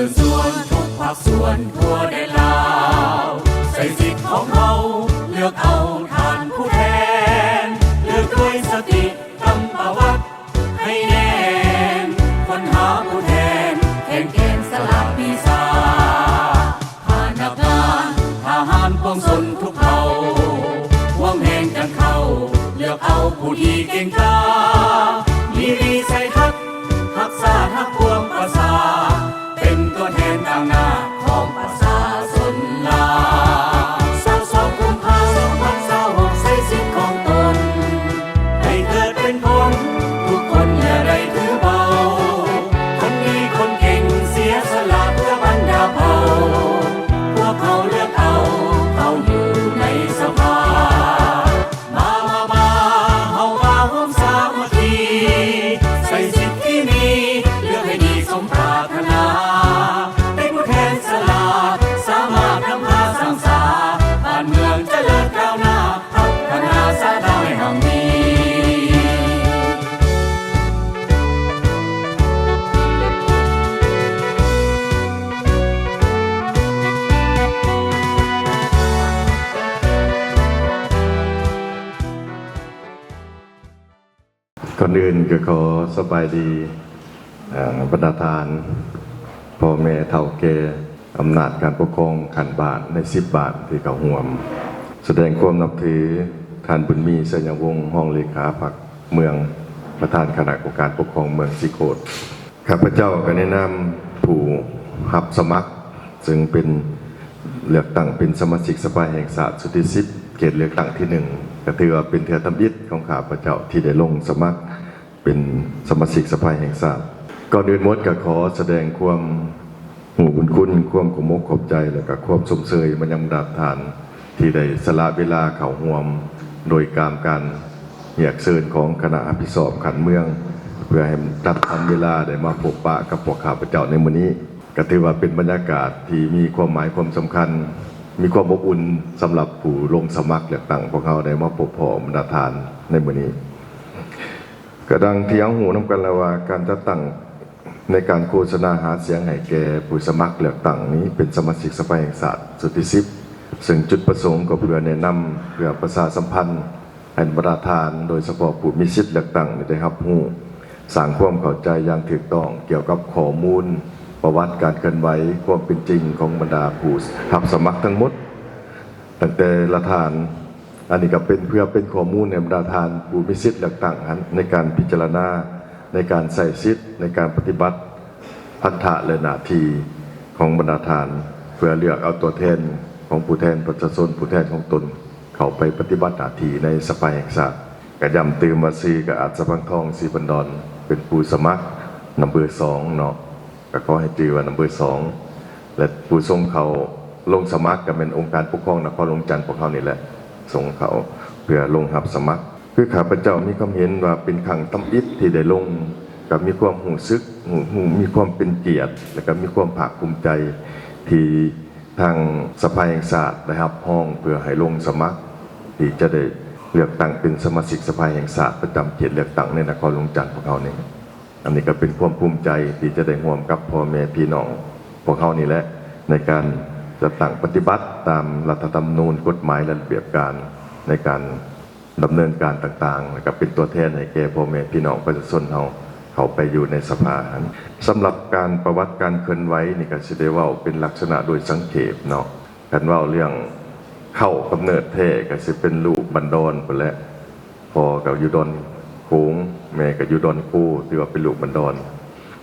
ชิญชวนทุกภาคส่วนทั่วแดนลาวใส่สิทธิ์ของเราเลือกเอาท่านผู้แทนเลือกด้วยสติทำประวัติให้แน่นคนหาผู้แทนแข่งเกณฑ์สลับปีศาจผ่านนักงานทหารปวงชนทุกเผ่าห่วงแห่งกันเข้าเลือกเอาผู้ที่เก่งกล้ามีวิสัยทัศน์ทักษะทักพวงประสาเป็นตัวแทนต่างหน้าของประชาชนลาว22 กุมภาพันธ์2026ใส่สิทธิ์ของตนให้เกิดเป็นผลทุกคนอย่าได้ถือเบาคนดีคนเก่งเสียสละเพื่อบรรดาเผ่าพวกเขาเลือกเอาเขาอยู่ในสภามาเฮามาร่วมสามัคคีใส่สิทธิ์ที่มีเลือกให้ดีสมปรารถนาให้ผู้แทนสลาดสามารถนำพาสร้างสรรค์บ้านเมืองเจริญก้าวหน้าพัฒนาสาธารณแห่งนี้ก่อนอื่นก็ขอสบายดีบรรดาทานพ่อแม่เฒ่าแก่อำนาจการปกครองขันบาทใน10 บาทที่เขาห่วมแสดงความนับถือท่านบุญมีเสยยวงศ์ห้องเลขาพรรคเมืองประธานคณะกรรมการปกครองเมืองสิโคตข้าพเจ้าก็แนะนำผู้รับสมัครซึ่งเป็นเลือกตั้งเป็นสมาชิกสภาแห่งชาติสุทธิสิทธิ์เขตเลือกตั้งที่1ก็ถือว่าเป็นเทือทำอิฐของข้าพเจ้าที่ได้ลงสมัครเป็นสมาชิกสภาแห่งชาติก่อนอื่นหมดก็ขอแสดงความหูบุญคุณความขมกขอบใจและก็ความสมเสยมันยังดาบทานที่ได้สละเวลาเข้าร่วมโดยการแยกเชิญของคณะอภิสอบขันเมืองเพื่อให้ตัดทันเวลาได้มาพบปะกับพวกข้าพเจ้าในมื้อนี้ก็ถือว่าเป็นบรรยากาศที่มีความหมายความสำคัญมีความอบอุ่นสำหรับผู้ลงสมัครเลือกตั้งพวกเขาได้มาพบพ่อบรรดาทานในมื้อนี้กระดังเที่ยงหูน้ำกันแล้วว่าการจัดตั้งในการโฆษณาหาเสียงให้แก่ผู้สมัครเลือกตั้งนี้เป็นสมาชิกสภาแห่งชาติสุทธิสิทธิ์ซึ่งจุดประสงค์ก็เพื่อแนะนำเพื่อประชาสัมพันธ์ให้บรรดาทานโดยเฉพาะผู้มีสิทธิ์เลือกตั้งได้รับรู้สร้างความเข้าใจอย่างถูกต้องเกี่ยวกับข้อมูลประวัติการเคลื่อนไหวความเป็นจริงของบรรดาผู้รับสมัครทั้งหมดตั้งแต่ละทานอันนี้ก็เป็นเพื่อเป็นข้อมูลในบรรดาทานผู้มีสิทธิ์เลือกตั้งในการพิจารณาในการใส่สิทธิ์ในการปฏิบัติพันธะและหน้าที่ของบรรดาทานเพื่อเลือกเอาตัวแทนของผู้แทนประชาชนผู้แทนของตนเข้าไปปฏิบัติหน้าที่ในสภาแห่งชาติกระยำตื่มมาซีกับอาจสะพังทองสีบันดอนเป็นผู้สมัครนัมเบอร์2เนาะก็ขอให้จือว่านัมเบอร์2และผู้ส่งเขาลงสมัครก็เป็นองค์การปกครองนครหลวงจันทร์พวกเขานี่แหละส่งเขาเพื่อลงรับสมัครคือข้าพเจ้ามีความเห็นว่าเป็นขังตำอิฐที่ได้ลงกับมีความหูซึกมีความเป็นเกียรติและก็มีความภาคภูมิใจที่ทางสภาแห่งชาติได้รับห้องเพื่อให้ลงสมัครที่จะได้เลือกตั้งเป็นสมาชิกสภาแห่งชาติประจำเขตเลือกตั้งในนครหลวงจันทร์พวกเขานี่อันนี้ก็เป็นความภูมิใจที่จะได้ร่วมกับพ่อแม่พี่น้องพวกเขานี่แหละในการจะตั้งปฏิบัติตามรัฐธรรมนูญกฎหมายและระเบียบการในการดำเนินการต่างๆและก็เป็นตัวแทนให้แก่พ่อแม่พี่น้องประชาชนเขาไปอยู่ในสภาสำหรับการประวัติการเคลื่อนไหวนี่ก็สิได้ว่าเป็นลักษณะโดยสังเขปเนาะกันว่าเรื่องเข้ากำเนิดแท้ก็สิเป็นลูกบันดอนไปแล้วพ่อกับอยู่ดอนโขงแม่กับอยู่ดอนคู่ที่ว่าเป็นลูกบันดอน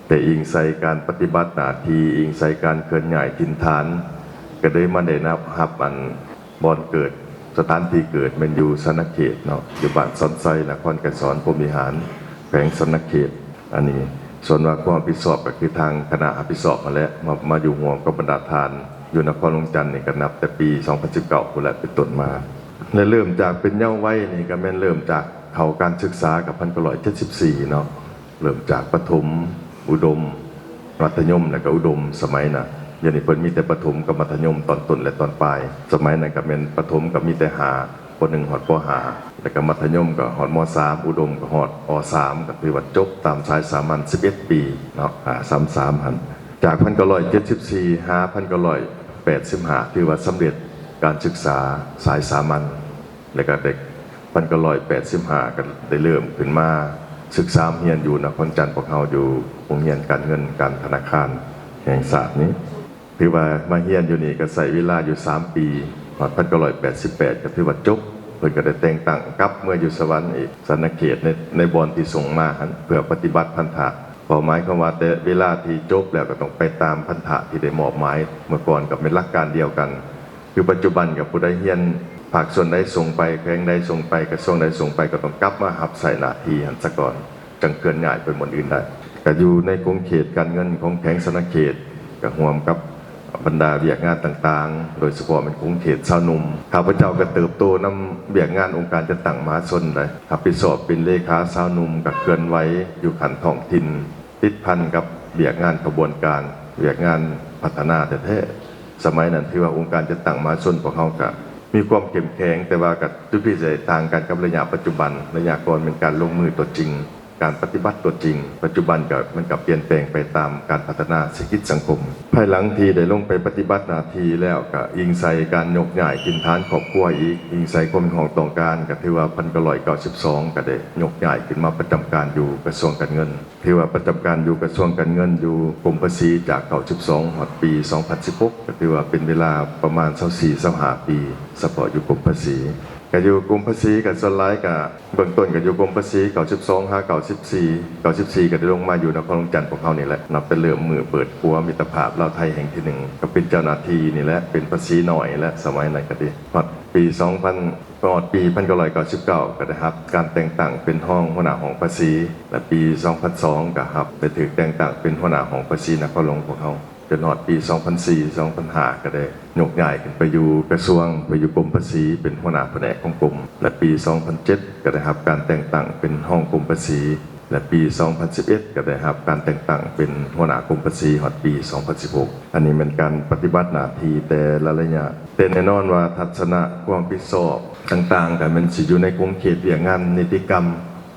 แต่อิงใส่การปฏิบัติหน้าที่อิงใส่การเคลื่อนย้ายถิ่นฐานก็ได้มาได้รับอันบอนเกิดสถานที่เกิดมันอยู่สนเขตเนาะอยู่บ้านสอนไซนครไกรสอนพรหมิหารแขวงสนเขตอันนี้ส่วนว่าความรับผิดชอบก็คือทางคณะอภิสอบมาแล้วมาอยู่ห่วงกับบรรดาทานอยู่นครหลวงจันทร์นี่ก็นับแต่ปี2019พุ่นแหละเป็นต้นมาและเริ่มจากเป็นเยาว์วัยนี่ก็แม่นเริ่มจากเข้าการศึกษากับ1974เนาะเริ่มจากประถมอุดมมัธยมแล้วก็อุดมสมัยน่ะอย่างนี้เพิ่นมีแต่ประถมกับมัธยมตอนต้นและตอนปลายสมัยนั้นก็เป็นประถมก็มีแต่หาป.1 ฮอดป.5แล้วก็มัธยมก็ฮอดม.3 อุดมก็ฮอดอ.3ก็คือว่าจบตามสายสามัญ11 ปีเนาะ33หั่น จาก1974หา1985ถือว่าสำเร็จการศึกษาสายสามัญและก็เด็ก1985ก็ได้เริ่มขึ้นมาศึกษาเรียนอยู่นครจันทร์พวกเฮาอยู่โรงเรียนการเงินการธนาคารแห่งชาตินี้ถือว่ามาเรียนอยู่นี่ก็ใช้เวลาอยู่3ปีฮอด1988ก็ถือว่าจบเพิ่นก็ได้แต่งตั้งกลับเมื่ออยู่สวรรค์อีกสนเขตในบอนที่ส่งมาหั่นเพื่อปฏิบัติพันธะขอหมายความว่าแต่เวลาที่จบแล้วก็ต้องไปตามพันธะที่ได้มอบหมายเมื่อก่อนกับเป็นหลักการเดียวกันคือปัจจุบันกับผู้ใดเรียนภาคส่วนใดส่งไปแขวงใดส่งไปกระทรวงใดส่งไปก็ต้องกลับมารับใส่หน้าที่หันซะก่อนจังเกินง่ายไปหมดอื่นได้ก็อยู่ในกรงเขตการเงินของแขวงสนเขตก็ร่วมกับบรรดาเวียกงานต่างๆโดยเฉพาะเป็นกรุงเทพชาวหนุ่มข้าพเจ้าก็เติบโตนำเวียกงานองค์การจัดตั้งมหาชนได้รับผิดชอบเป็นเลขาชาวหนุ่มกับเคลื่อนไหวอยู่ขันท้องถิ่นติดพันกับเวียกงานกระบวนการเวียกงานพัฒนาแท้ๆสมัยนั้นที่ว่าองค์การจัดตั้งมหาชนพวกเขาก็มีความเข้มแข็งแต่ว่ากับจุดพิเศษต่างกันกับระยะปัจจุบันระยะก่อนเป็นการลงมือตัวจริงการปฏิบัติตัวจริงปัจจุบันกับมันกับเปลี่ยนแปลงไปตามการพัฒนาเศรษฐกิจสังคมภายหลังที่ได้ลงไปปฏิบัติหน้าที่แล้วก็อิงใส่การยกย้ายกินทานครอบครัวอีกอิงใส่ความของต้องการก็ถือว่า1992ก็ได้ยกย้ายขึ้นมาประจำการอยู่กระทรวงการเงินถือว่าประจำการอยู่กระทรวงการเงินอยู่กรมภาษีจาก92ฮอดปี2016ก็ถือว่าเป็นเวลาประมาณ24-25ปีเฉพาะอยู่กรมภาษีก็อยู่กรมภาษีกับส่วนหลายก็เบื้องต้นก็อยู่กรมภาษี92 94ก็ได้ลงมาอยู่นครหลวงจันทร์พวกเขานี่แหละนับเป็นเริ่มมือเปิดครัวมิตรภาพลาวไทยแห่งที่1ก็เป็นเจ้าหน้าที่นี่แหละเป็นภาษีหน่อยและสมัยนั้นก็ดีฮอดปี2000ก่อนปี1999ก็ได้ครับการแต่งตั้งเป็นห้องหัวหน้าห้องภาษีและปี2002ก็ครับได้ถูกแต่งตั้งเป็นหัวหน้าห้องภาษีนครหลวงพวกเขาจนฮอดปี2004-2005ก็ได้ยกย้ายขึ้นไปอยู่กระทรวงไปอยู่กรมภาษีเป็นหัวหน้าแผนกของกรมและปี2007ก็ได้รับการแต่งตั้งเป็นห้องกรมภาษีและปี2011ก็ได้รับการแต่งตั้งเป็นหัวหน้ากรมภาษีฮอดปี2016อันนี้เป็นการปฏิบัติหน้าที่แต่ละระยะแต่แน่นอนว่าทัศนะความผิดชอบต่างๆก็มันสิอยู่ในกรมเขตเวียกงานนิติกรรม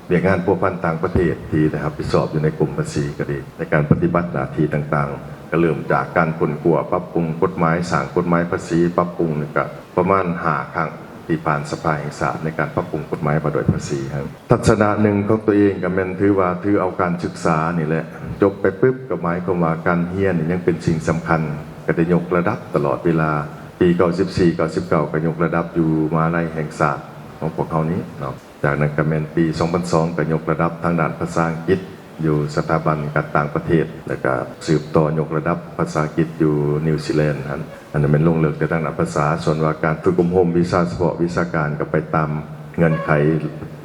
เวียกงานพัวพันต่างประเทศที่ได้รับผิดชอบอยู่ในกรมภาษีก็ดีในการปฏิบัติหน้าที่ต่างๆก็เริ่มจากการค้นคว้าปรับปรุงกฎหมายสร้างกฎหมายภาษีปรับปรุงนี่ก็ประมาณ5ครั้งที่ผ่านสภาแห่งชาติในการปรับปรุงกฎหมายว่าด้วยภาษีครับทัศนะหนึ่งของตัวเองก็แม่นถือเอาการศึกษานี่แหละจบไปปุ๊บก็หมายความว่าการเรียนนี่ยังเป็นสิ่งสำคัญก็ได้ยกระดับตลอดเวลาปี94 99ก็ยกระดับอยู่มหาวิทยาลัยแห่งชาติของพวกเขานี้เนาะจากนั้นก็แม่นปี2002ก็ยกระดับทางด้านภาษาอังกฤษอยู่สถาบันการต่างประเทศแล้วก็สืบต่อยกระดับภาษาอังกฤษอยู่นิวซีแลนด์อันนั้นเป็นลงเลิกแต่ทางด้านภาษาส่วนว่าการฝึกอบรมวิชาเฉพาะวิชาการก็ไปตามเงื่อนไข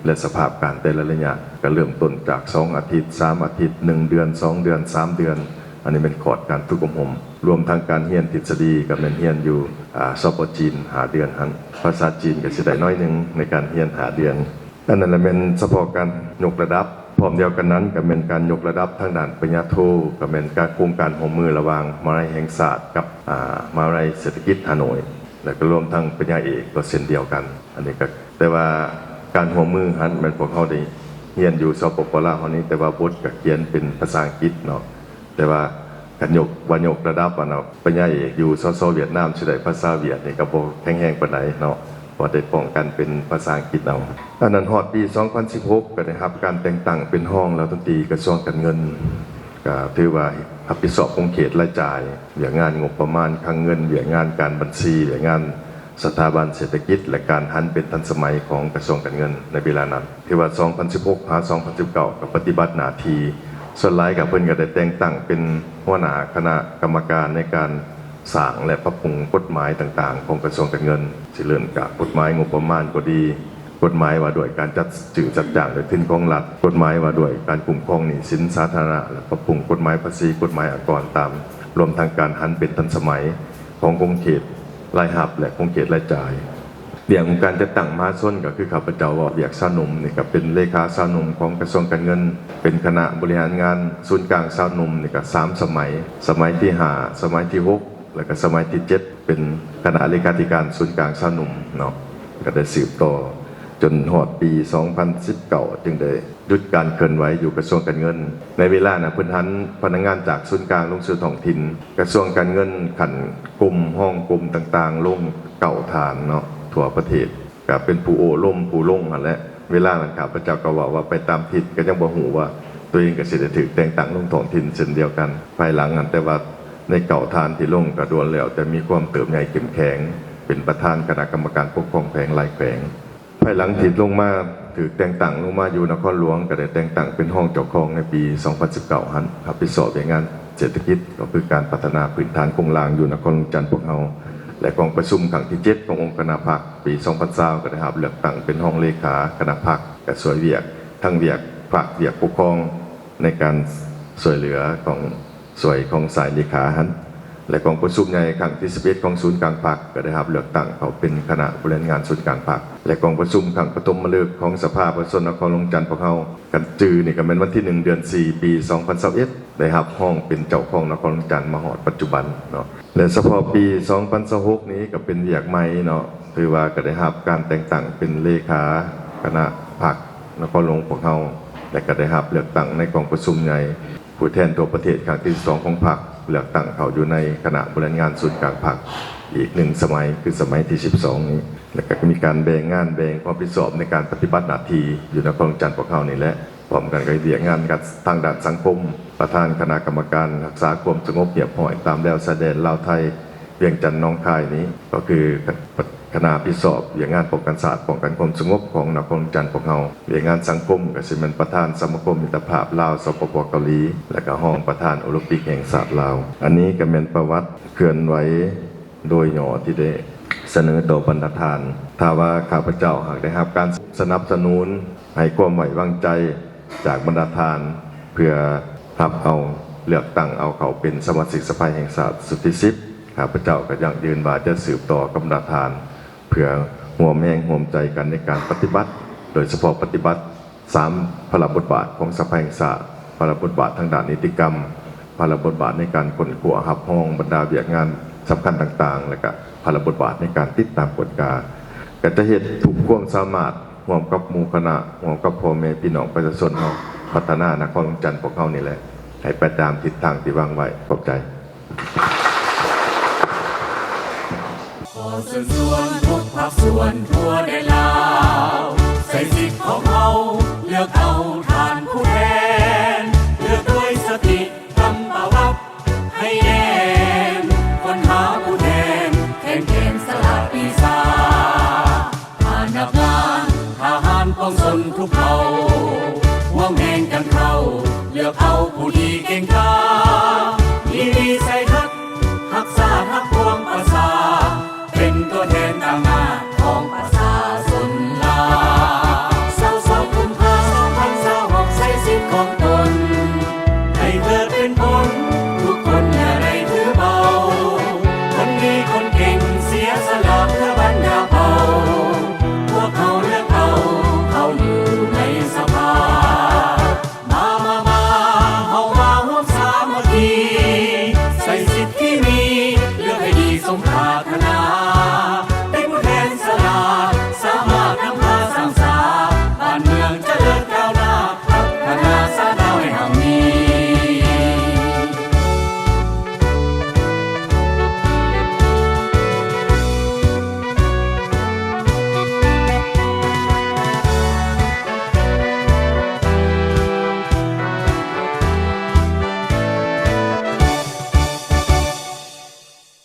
และสภาพการแต่ละระยะก็เริ่มต้นจาก2อาทิตย์3อาทิตย์1เดือน2เดือน3เดือนอันนี้เป็นคอร์สการฝึกอบรมรวมทั้งการเรียนทฤษฎีกับเรียนอยู่สปจีน5เดือนภาษาจีนก็สิได้น้อยนึงในการเรียน5เดือนอันนั้นเป็นเฉพาะการยกระดับพร้อมเดียวกันนั้นก็เป็นการยกระดับทางด้านปริญญาโทก็เป็นการโครงการร่วมมือระหว่างมหาวิทยาลัยแห่งชาติกับมหาวิทยาลัยเศรษฐกิจฮานอยและก็รวมทั้งปริญญาเอกก็เช่นเดียวกันอันนี้ก็แต่ว่าการร่วมมือมันพวกเขาได้เรียนอยู่สปปลาวเฮานี้แต่ว่าบทก็เขียนเป็นภาษาอังกฤษเนาะแต่ว่าการยกระดับเนาะปริญญาเอกอยู่สเวียดนามสิได้ภาษาเวียดนี่ก็บ่แข็งแรงปานใดเนาะพอได้ป้องกันเป็นภาษาอังกฤษเอาอันนั้นฮอดปี2016ก็ได้รับการแต่งตั้งเป็นห้องรัฐมนตรีกระทรวงการเงินก็ถือว่ารับผิดชอบของเขตรายจ่ายเรื่องงานงบประมาณคลังเงินเรื่องงานการบัญชีเรื่องงานสถาบันเศรษฐกิจและการหันเป็นทันสมัยของกระทรวงการเงินในเวลานั้นที่ว่า2016หา2019ก็ปฏิบัติหน้าที่ส่วนหลายก็เพิ่นก็ได้แต่งตั้งเป็นหัวหน้าคณะกรรมการในการสร้างและปรับปรุงกฎหมายต่างๆของกระทรวงการเงินสิเริ่มจากกฎหมายงบประมาณก็ดีกฎหมายว่าด้วยการจัดจ้างโดยทุนของรัฐกฎหมายว่าด้วยการคุ้มครองหนี้สินสาธารณะและปรับปรุงกฎหมายภาษีกฎหมายอากรตามรวมทั้งการหันเป็นทันสมัยของกรมเขตรายหับและกรมเขตรายจ่ายเรื่องของการจัดตั้งมหาชนก็คือข้าพเจ้าว่าเรียกชาวหนุ่มนี่ก็เป็นเลขาชาวหนุ่มของกระทรวงการเงินเป็นคณะบริหารงานศูนย์กลางชาวหนุ่มนี่ก็3สมัยที่5สมัยที่6แล้วก็สมัยที่7เป็นคณะเลขาธิการศูนย์กลางชาวหนุ่มเนาะก็ได้สืบต่อ จนหอดปี 2019 จึงได้หยุดการเคลื่อนไหวอยู่กระทรวงการเงิน ในเวลานั้นเพิ่นหันพนักงานจากศูนย์กลางลงสู่ท้องถิ่นกระทรวงการเงินขันกลุ่มห้องกลุ่มต่างๆลงเก่าฐานเนาะทั่วประเทศก็เป็นผู้โอ้ล่มผู้ลงนั่นแหละเวลานั้นข้าพเจ้าก็ว่าไปตามทิศก็ยังบ่ฮู้ว่าตัวเองก็สิได้ถูกแต่งตั้งลงท้องถิ่นเช่นเดียวกันภายหลังนั้นแต่ว่าในเก่าฐานที่ลงก็ดวนแล้วแต่มีความเติบใหญ่เข้มแข็งเป็นประธานคณะกรรมการปกครองแขวงหลายแขวงภายหลังที่ลงมาถือแต่งตั้งลงมาอยู่นครหลวงก็ได้แต่งตั้งเป็นห้องเจ้าของในปี 2019 หันรับผิดชอบงานเศรษฐกิจก็คือการพัฒนาพื้นฐานโครงสร้างอยู่นครหลวงจันทร์พวกเราและกองประชุมครั้งที่ 7 ขององค์คณะพรรคปี 2020 ก็ได้รับเลือกตั้งเป็นห้องเลขาคณะพรรคและสวยเวียกทั้งเวียกพรรคเวียกปกครองในการสวยเหลือของสวยของสายเลขาหันและกองประชุมใหญ่ครั้งที่ 11 ของศูนย์กลางพรรคก็ได้รับเลือกตั้งเขาเป็นคณะบริหารงานศูนย์กลางพรรคและกองประชุมครั้งปฐมฤกษ์ของสภาประชาชนนครหลวงจันทร์พวกเรากันจือนี่ก็เป็นวันที่ 1 เดือน 4 ปี 2021ได้รับห้องเป็นเจ้าของนครหลวงจันทร์มาฮอดปัจจุบันเนาะและเฉพาะปี 2026 นี้ก็เป็นเวียกใหม่เนาะถือว่าก็ได้รับการแต่งตั้งเป็นเลขาคณะพรรคนครหลวงพวกเราและก็ได้รับเลือกตั้งในกองประชุมใหญ่ผู้แทนตัวประเทศครั้งที่ 2 ของพรรคเลือกตั้งเขาอยู่ในคณะบริหารงานศูนย์กลางพรรคอีก1 สมัยคือสมัยที่ 12 นี้แล้วก็มีการแบ่งงานแบ่งความรับผิดชอบในการปฏิบัติหน้าที่อยู่นครหลวงจันทร์พวกเขานี่แหละพร้อมกันก็เรียกงานกันทางด้านสังคมประธานคณะกรรมการรักษาความสงบเรียบร้อยตามแนวชายแดนลาวไทยเวียงจันทร์หนองคายนี้ก็คือคณะพิสอบเรียกงานป้องกันศาสตร์ป้องกันความสงบของนครหลวงจันทร์พวกเราเรียกงานสังคมก็สิเป็นประธานสมาคมมิตรภาพลาวสปปเกาหลีและก็ห้องประธานโอลิมปิกแห่งชาติลาวอันนี้ก็เป็นประวัติเคลื่อนไหวโดยหย่อที่ได้เสนอต่อบรรดาทานถ้าว่าข้าพเจ้าหากได้รับการสนับสนุนให้ความไว้วางใจจากบรรดาทานเพื่อรับเอาเลือกตั้งเอาเขาเป็นสมาชิกสภาแห่งชาติสุทธิสิทธิ์ข้าพเจ้าก็ยังยืนว่าจะสืบต่อกับบรรดาทานเพื่อห่วมแห้งห่วมใจกันในการปฏิบัติโดยเฉพาะปฏิบัติ3พระบทบาทของสภาแห่งชาติพระบทบาททางด้านนิติกรรมพระบทบาทในการขนขวหับห้องบรรดาเวียกงานสำคัญต่างๆและก็พระบทบาทในการติดตามกฎกาก็จะเห็นทุกความสามารถร่วมกับหมู่คณะร่วมกับพ่อแม่พี่น้องประชาชนเราพัฒนานครหลวงจันทร์พวกเขานี่แหละให้ไปตามทิศทางที่วางไว้ขอบใจขอเชิญชวนทุกภาคส่วนทั่วแดนลาวใส่สิทธิ์ของเขาเลือกเอาทาน